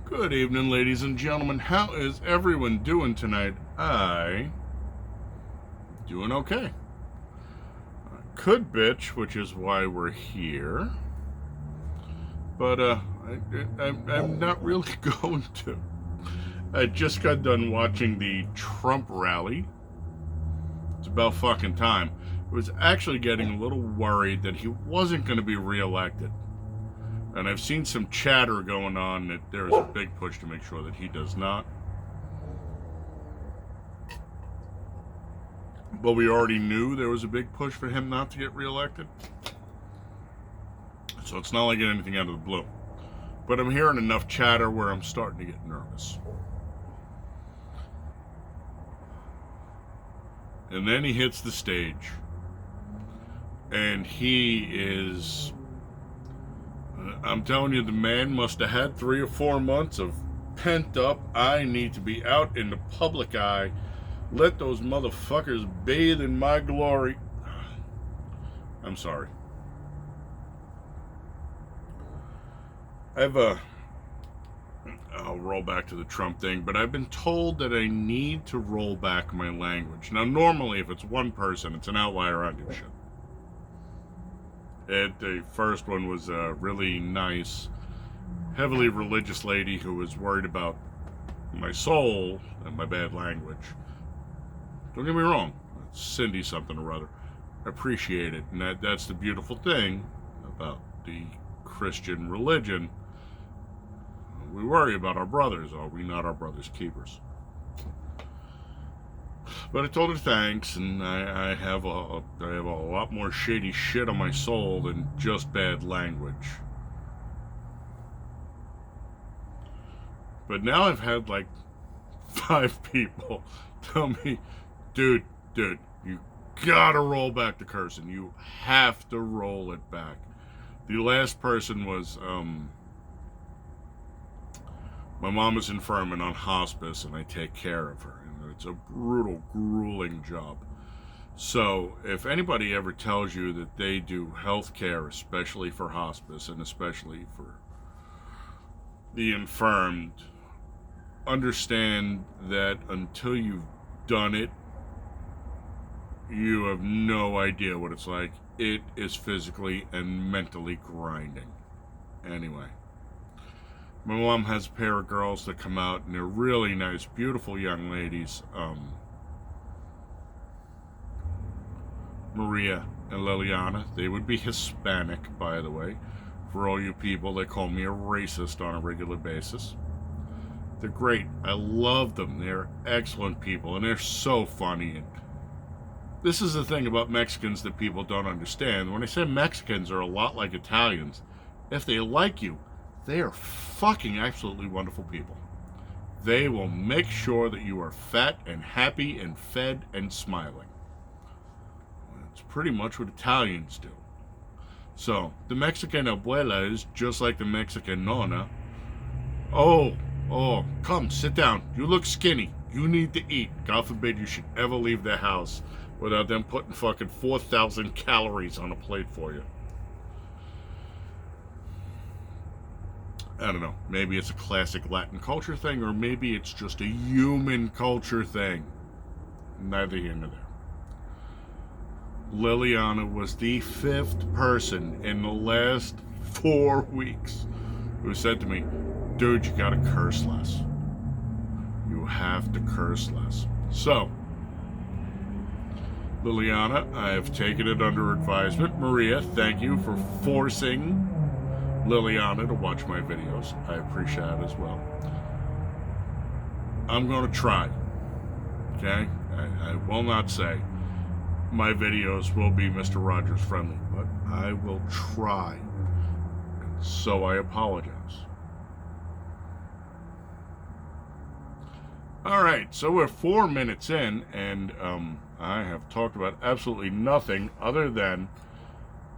Good evening, ladies and gentlemen. How is everyone doing tonight? Doing okay. Could bitch, which is why we're here. But I'm not really going to. I just got done watching the Trump rally. It's about fucking time. I was actually getting a little worried that he wasn't going to be reelected. And I've seen some chatter going on that there is a big push to make sure that he does not. But we already knew there was a big push for him not to get reelected. So it's not like anything out of the blue. But I'm hearing enough chatter where I'm starting to get nervous. And then he hits the stage. And he is... I'm telling you, the man must have had 3 or 4 months of pent up, I need to be out in the public eye. Let those motherfuckers bathe in my glory. I'm sorry. I'll roll back to the Trump thing, but I've been told that I need to roll back my language. Now, normally, if it's one person, it's an outlier, I do shit. The first one was a really nice, heavily religious lady who was worried about my soul and my bad language. Don't get me wrong, Cindy something or other. I appreciate it, and that's the beautiful thing about the Christian religion. We worry about our brothers. Are we not our brothers' keepers? But I told her thanks, and I have a lot more shady shit on my soul than just bad language. But now I've had like 5 people tell me, dude, you gotta roll back the cursing. You have to roll it back. The last person was, my mom is infirm and on hospice, and I take care of her. It's a brutal, grueling job. So if anybody ever tells you that they do health care, especially for hospice and especially for the infirmed, understand that until you've done it, you have no idea what it's like. It is physically and mentally grinding. Anyway. My mom has a pair of girls that come out, and they're really nice, beautiful young ladies. Maria and Liliana. They would be Hispanic, by the way. For all you people that call me a racist on a regular basis. They're great. I love them. They're excellent people, and they're so funny. And this is the thing about Mexicans that people don't understand. When I say Mexicans are a lot like Italians, if they like you, they are fucking absolutely wonderful people. They will make sure that you are fat and happy and fed and smiling. That's pretty much what Italians do. So, the Mexican abuela is just like the Mexican nonna. Oh, come, sit down. You look skinny. You need to eat. God forbid you should ever leave the house without them putting fucking 4,000 calories on a plate for you. I don't know, maybe it's a classic Latin culture thing, or maybe it's just a human culture thing. Neither here nor there. Liliana was the 5th person in the last 4 weeks who said to me, dude, you gotta curse less. You have to curse less. So, Liliana, I have taken it under advisement. Maria, thank you for forcing Liliana to watch my videos. I appreciate it as well. I'm going to try. Okay? I will not say my videos will be Mr. Rogers friendly, but I will try. So I apologize. Alright, so we're 4 minutes in, and I have talked about absolutely nothing other than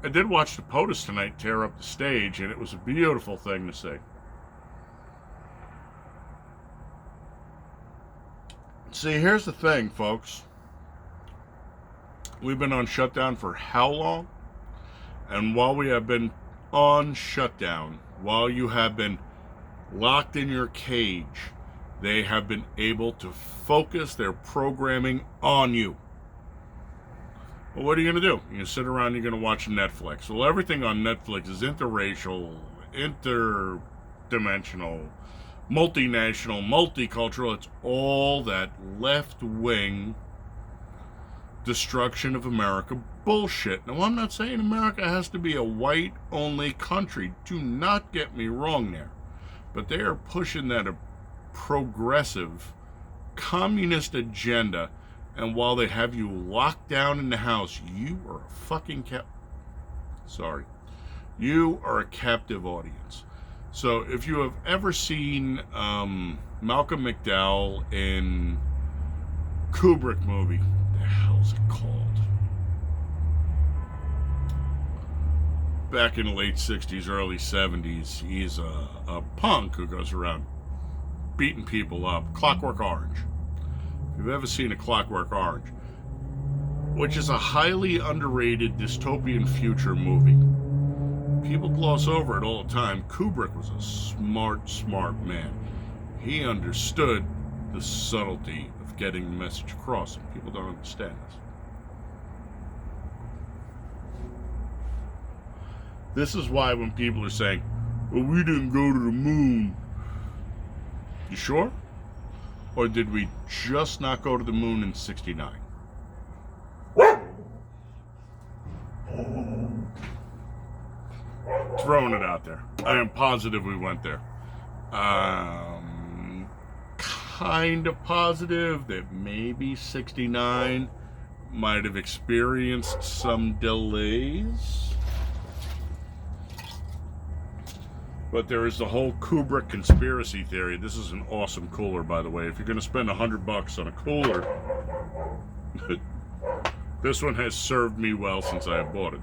I did watch the POTUS tonight tear up the stage, and it was a beautiful thing to see. See, here's the thing, folks. We've been on shutdown for how long? And while we have been on shutdown, while you have been locked in your cage. They have been able to focus their programming on you. Well, what are you going to do? You're going to sit around, you're going to watch Netflix. Well, everything on Netflix is interracial, interdimensional, multinational, multicultural. It's all that left-wing destruction of America bullshit. Now, I'm not saying America has to be a white-only country. Do not get me wrong there. But they are pushing that a progressive communist agenda, and while they have you locked down in the house, you are a fucking you are a captive audience. So if you have ever seen Malcolm McDowell in Kubrick movie, what the hell's it called? Back in the late 60s, early 70s, he's a punk who goes around beating people up. Clockwork Orange. If you've ever seen a Clockwork Orange, which is a highly underrated dystopian future movie. People gloss over it all the time. Kubrick was a smart man. He understood the subtlety of getting the message across, and people don't understand this. This is why when people are saying, well, we didn't go to the moon. You sure? Or did we just not go to the moon in 69? Throwing it out there. I am positive we went there. Kind of positive that maybe 69 might have experienced some delays. But there is the whole Kubrick conspiracy theory. This is an awesome cooler, by the way. If you're going to spend $100 on a cooler, this one has served me well since I have bought it.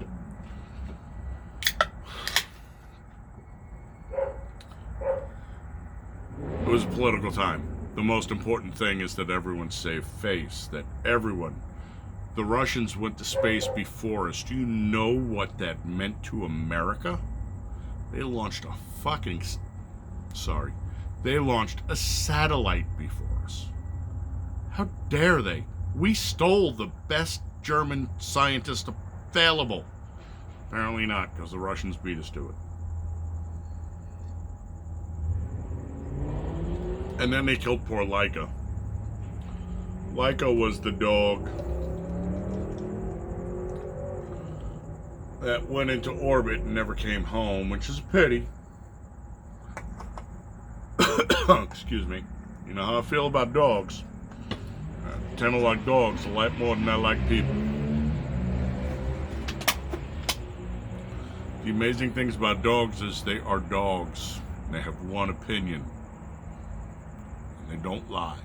It was a political time. The most important thing is that everyone saved face. That everyone. The Russians went to space before us. Do you know what that meant to America? They launched a They launched a satellite before us. How dare they? We stole the best German scientist available. Apparently not, because the Russians beat us to it. And then they killed poor Laika. Laika was the dog that went into orbit and never came home, which is a pity. Excuse me. You know how I feel about dogs. I tend to like dogs a lot more than I like people. The amazing things about dogs is they are dogs. They have one opinion. And they don't lie.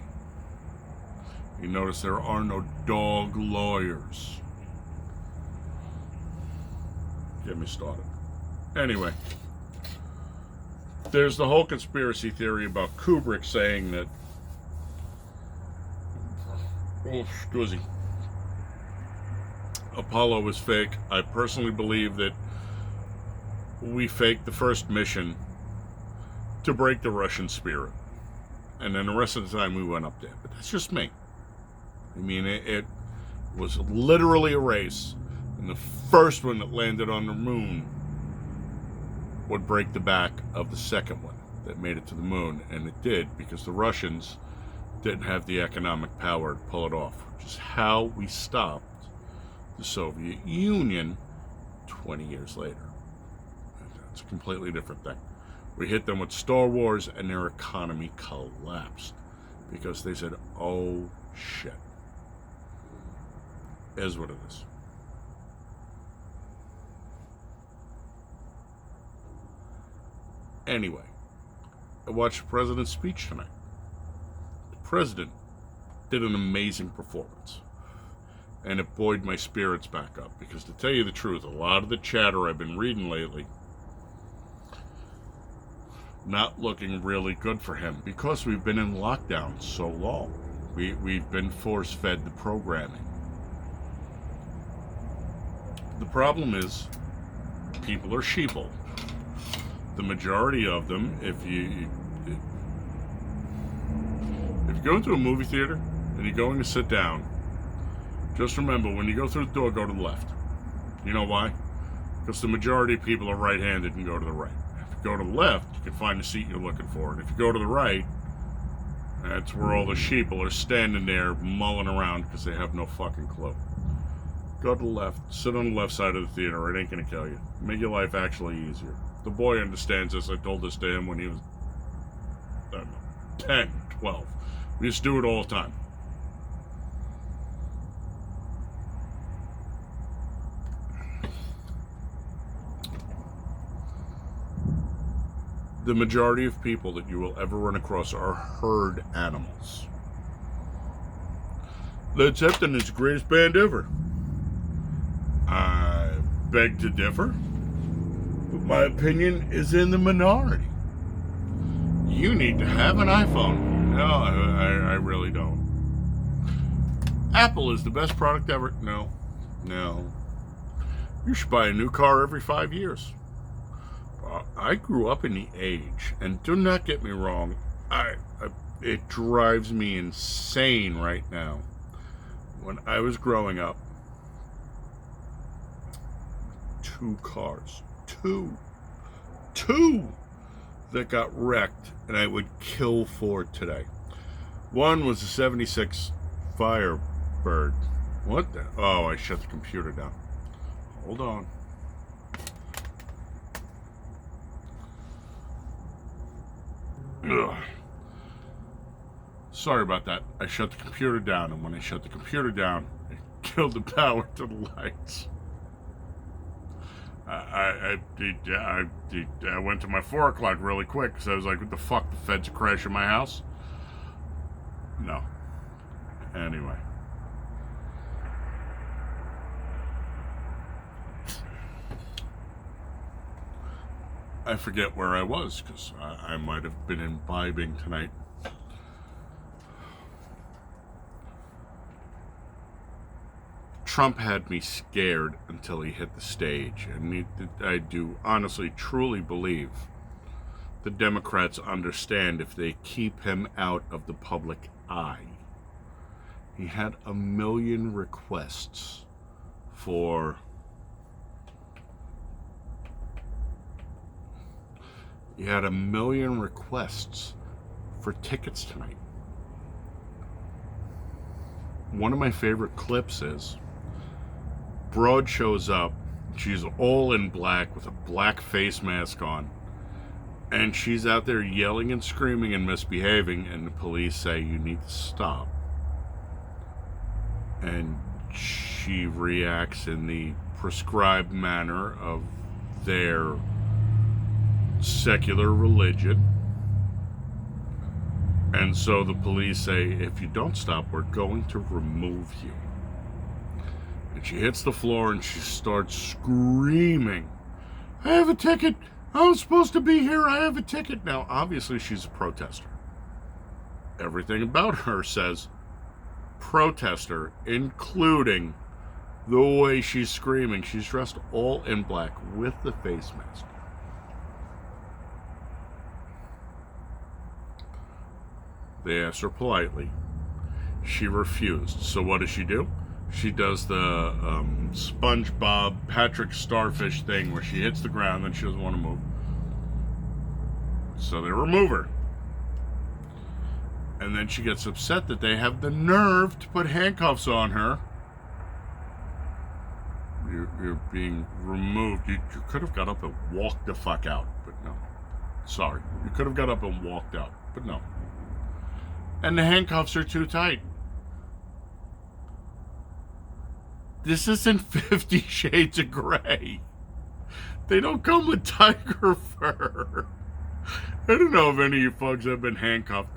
You notice there are no dog lawyers. Get me started. Anyway, there's the whole conspiracy theory about Kubrick saying that, Apollo was fake. I personally believe that we faked the first mission to break the Russian spirit. And then the rest of the time we went up there. But that's just me. I mean, it was literally a race. And the first one that landed on the moon would break the back of the second one that made it to the moon. And it did, because the Russians didn't have the economic power to pull it off, which is how we stopped the Soviet Union 20 years later. It's a completely different thing. We hit them with Star Wars, and their economy collapsed because they said, oh shit. Is what it is. Anyway, I watched the president's speech tonight. The president did an amazing performance. And it buoyed my spirits back up. Because to tell you the truth, a lot of the chatter I've been reading lately, not looking really good for him. Because we've been in lockdown so long. We've been force-fed the programming. The problem is, people are sheeple. The majority of them, if you if you go into a movie theater and you're going to sit down, just remember, when you go through the door, go to the left. You know why? Because the majority of people are right-handed and go to the right. If you go to the left, you can find the seat you're looking for. And if you go to the right, that's where all the sheeple are standing there mulling around because they have no fucking clue. Go to the left. Sit on the left side of the theater. It ain't going to kill you. Make your life actually easier. The boy understands this. I told this to him when he was, I don't know, 10, 12. We used to do it all the time. The majority of people that you will ever run across are herd animals. Led Zeppelin is the greatest band ever. I beg to differ, but my opinion is in the minority. You need to have an iPhone. No, I really don't. Apple is the best product ever. No. You should buy a new car every 5 years. I grew up in the age, and do not get me wrong, it drives me insane right now. When I was growing up, 2 cars, two that got wrecked, and I would kill for today. One was a 76 Firebird. What the? Oh, I shut the computer down. Hold on. Ugh. Sorry about that. I shut the computer down, and when I shut the computer down, it killed the power to the lights. I went to my 4 o'clock really quick because I was like, what the fuck, the feds are crashing my house? No. Anyway. I forget where I was because I might have been imbibing tonight. Trump had me scared until he hit the stage, and I do honestly, truly believe the Democrats understand if they keep him out of the public eye. He had 1 million requests for tickets tonight. One of my favorite clips is broad shows up, she's all in black with a black face mask on, and she's out there yelling and screaming and misbehaving, and the police say, you need to stop. And she reacts in the prescribed manner of their secular religion. And so the police say, if you don't stop, we're going to remove you. And she hits the floor and she starts screaming, I have a ticket. I was supposed to be here. I have a ticket. Now, obviously, she's a protester. Everything about her says protester, including the way she's screaming. She's dressed all in black with the face mask. They asked her politely. She refused. So what does she do? She does the SpongeBob Patrick Starfish thing where she hits the ground and she doesn't want to move. So they remove her. And then she gets upset that they have the nerve to put handcuffs on her. You're being removed. You could have got up and walked the fuck out, but no. Sorry. You could have got up and walked out, but no. And the handcuffs are too tight. This isn't 50 Shades of Grey. They don't come with tiger fur. I don't know if any of you folks have been handcuffed.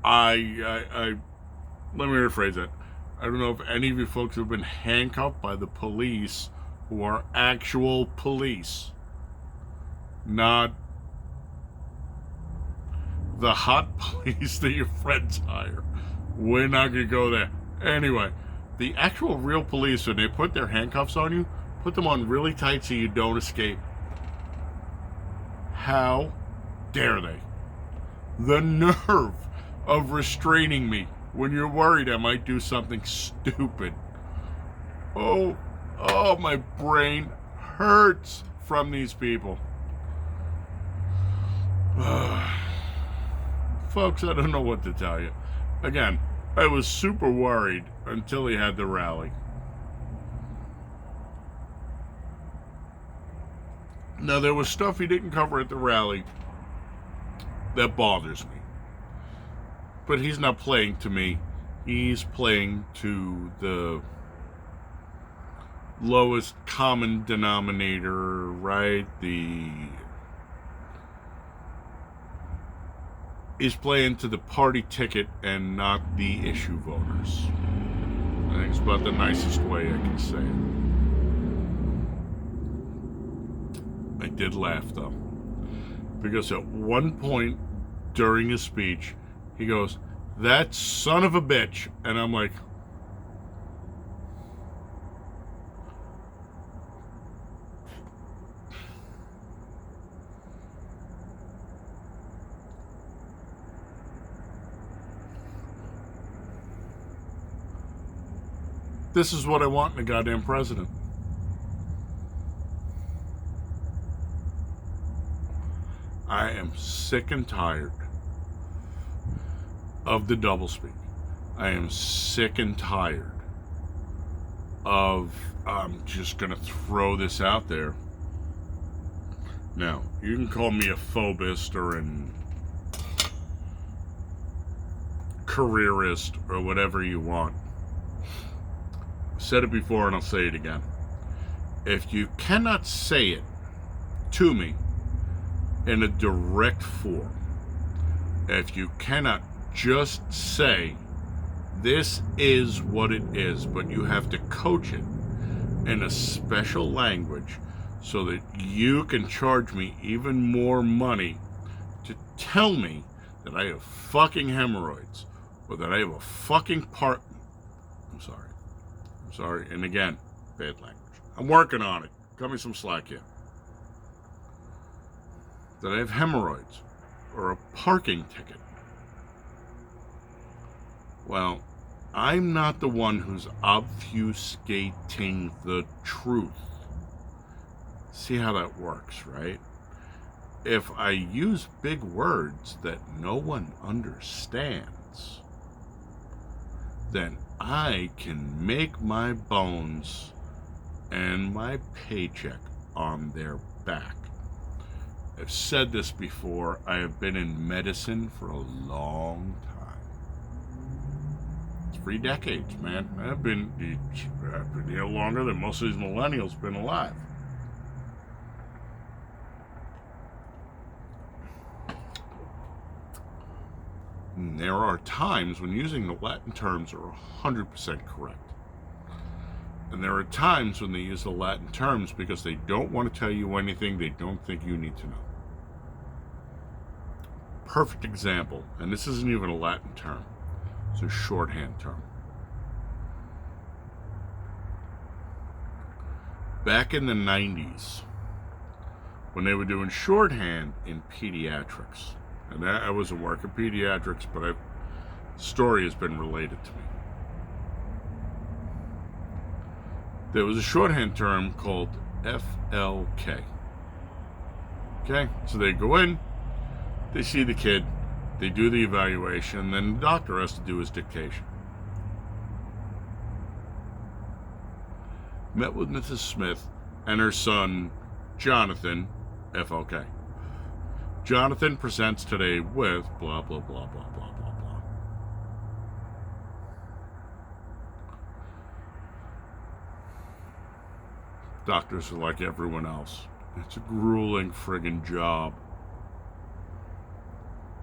Let me rephrase that. I don't know if any of you folks have been handcuffed by the police who are actual police. Not the hot police that your friends hire. We're not going to go there. Anyway, the actual real police, when they put their handcuffs on you, put them on really tight so you don't escape. How dare they? The nerve of restraining me when you're worried I might do something stupid. Oh, my brain hurts from these people. Folks, I don't know what to tell you. Again, I was super worried until he had the rally. Now, there was stuff he didn't cover at the rally that bothers me. But he's not playing to me. He's playing to the lowest common denominator, right? He's playing to the party ticket and not the issue voters. I think it's about the nicest way I can say it. I did laugh, though. Because at one point during his speech, he goes, "That son of a bitch." And I'm like, this is what I want in a goddamn president. I am sick and tired of the doublespeak. I am sick and tired of, I'm just going to throw this out there. Now, you can call me a phobist or an careerist or whatever you want. I've said it before and I'll say it again. If you cannot say it to me in a direct form, if you cannot just say, this is what it is, but you have to coach it in a special language so that you can charge me even more money to tell me that I have fucking hemorrhoids or that I have a fucking part. I'm sorry. And again, bad language. I'm working on it. Cut me some slack here. That I have hemorrhoids or a parking ticket. Well, I'm not the one who's obfuscating the truth. See how that works, right? If I use big words that no one understands, then I can make my bones and my paycheck on their back. I've said this before. I have been in medicine for a long time. 3 decades, man. I've been here longer than most of these millennials been alive. And there are times when using the Latin terms are 100% correct. And there are times when they use the Latin terms because they don't want to tell you anything they don't think you need to know. Perfect example, and this isn't even a Latin term, it's a shorthand term. Back in the 90s, when they were doing shorthand in pediatrics, and I wasn't working pediatrics, but the story has been related to me. There was a shorthand term called FLK. Okay, so they go in, they see the kid, they do the evaluation, and then the doctor has to do his dictation. Met with Mrs. Smith and her son, Jonathan, FLK. Jonathan presents today with blah, blah, blah, blah, blah, blah, blah. Doctors are like everyone else. It's a grueling friggin' job.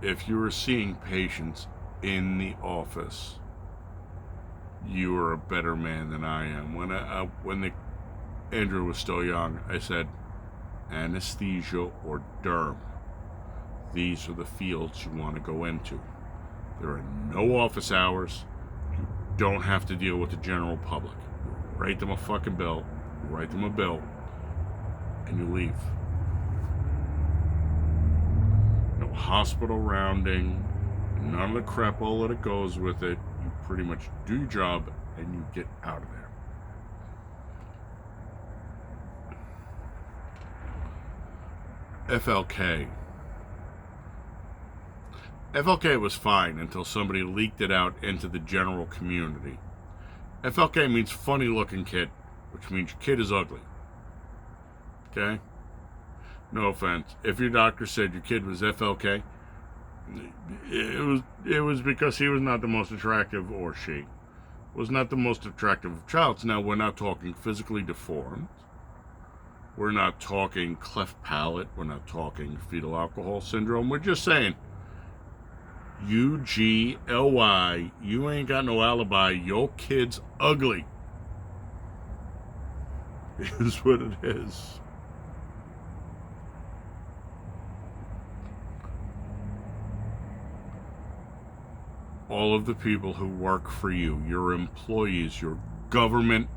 If you are seeing patients in the office, you are a better man than I am. When Andrew was still young, I said, anesthesia or derm. These are the fields you want to go into. There are no office hours. You don't have to deal with the general public. You write them a fucking bill. You write them a bill. And you leave. Now, no hospital rounding, none of the crapole that goes with it. You pretty much do your job and you get out of there. FLK. FLK was fine until somebody leaked it out into the general community. FLK means funny looking kid, which means your kid is ugly. Okay? No offense. If your doctor said your kid was FLK, it was because he was not the most attractive, or she was not the most attractive of childs. Now, we're not talking physically deformed. We're not talking cleft palate. We're not talking fetal alcohol syndrome. We're just saying, UGLY, you ain't got no alibi. Your kid's ugly. It is what it is. All of the people who work for you, your employees, your government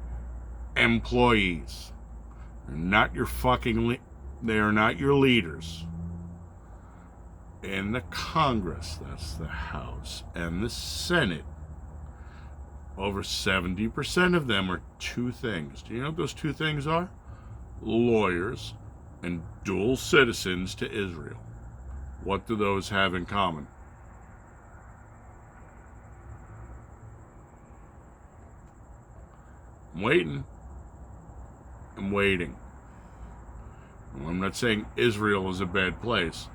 employees, they're not your fucking, they are not your leaders. In the Congress, that's the House, and the Senate, over 70% of them are two things. Do you know what those two things are? Lawyers and dual citizens to Israel. What do those have in common? I'm waiting. I'm not saying Israel is a bad place.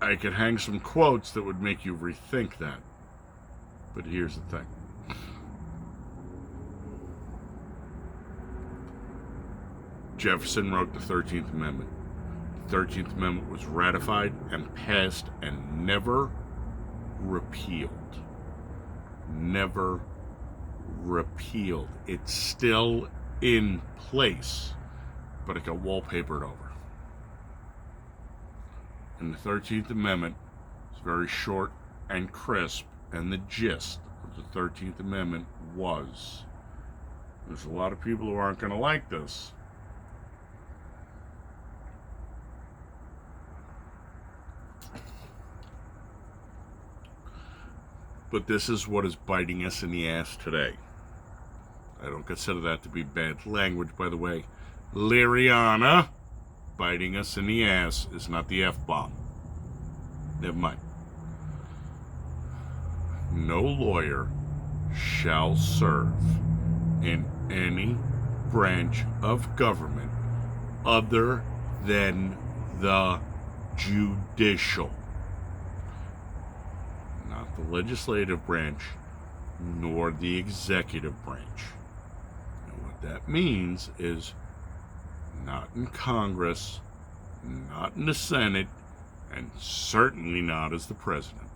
I could hang some quotes that would make you rethink that. But here's the thing. Jefferson wrote the 13th Amendment. The 13th Amendment was ratified and passed and never repealed. Never repealed. It's still in place, but it got wallpapered over. And the 13th Amendment is very short and crisp, and the gist of the 13th Amendment was, there's a lot of people who aren't going to like this, but this is what is biting us in the ass today. I don't consider that to be bad language, by the way. Liriana, biting us in the ass is not the F-bomb. Never mind. No lawyer shall serve in any branch of government other than the judicial. Not the legislative branch, nor the executive branch. And what that means is not in Congress, not in the Senate, and certainly not as the president.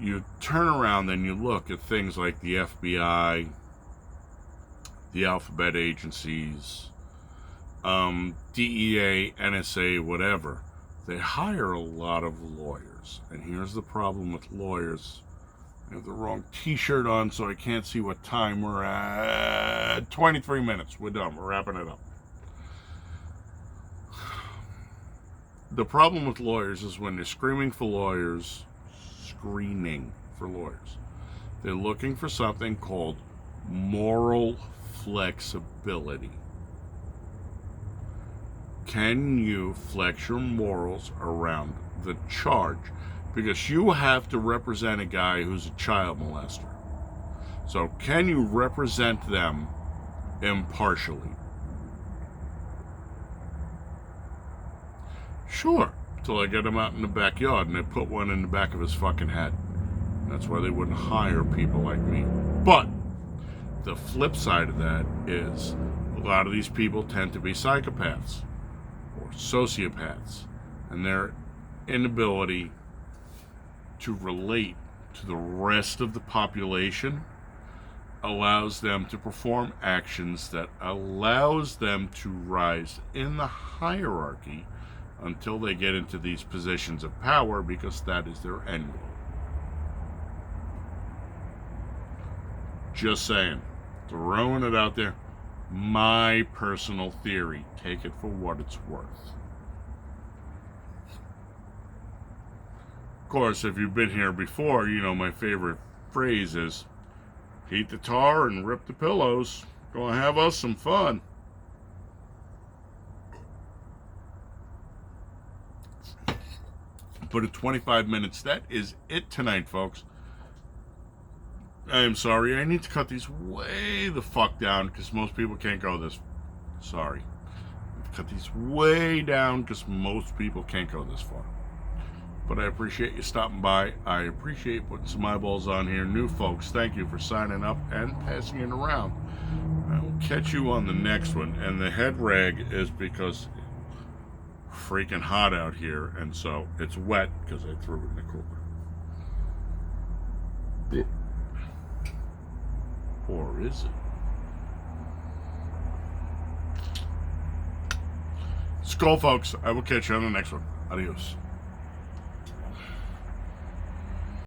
You turn around and you look at things like the FBI, the alphabet agencies, DEA, NSA, whatever. They hire a lot of lawyers. And here's the problem with lawyers. I have the wrong t-shirt on, so I can't see what time we're at. 23 minutes. We're done. We're wrapping it up. The problem with lawyers is when they're screaming for lawyers, they're looking for something called moral flexibility. Can you flex your morals around the charge? Because you have to represent a guy who's a child molester. So can you represent them impartially? Sure, till I get him out in the backyard and they put one in the back of his fucking head. That's why they wouldn't hire people like me. But the flip side of that is a lot of these people tend to be psychopaths or sociopaths, and their inability to relate to the rest of the population allows them to perform actions that allows them to rise in the hierarchy until they get into these positions of power, because that is their end goal. Just saying. Throwing it out there. My personal theory. Take it for what it's worth. Of course, if you've been here before, you know my favorite phrase is, heat the tar and rip the pillows. Gonna have us some fun. But at 25 minutes, that is it tonight, folks. I am sorry. I need to cut these way the fuck down because most people can't go this. Sorry. Cut these way down because most people can't go this far. But I appreciate you stopping by. I appreciate putting some eyeballs on here. New folks, thank you for signing up and passing it around. I will catch you on the next one. And the head rag is because it's freaking hot out here, and so it's wet because I threw it in the cooler. Or is it? Skull, folks. I will catch you on the next one. Adios.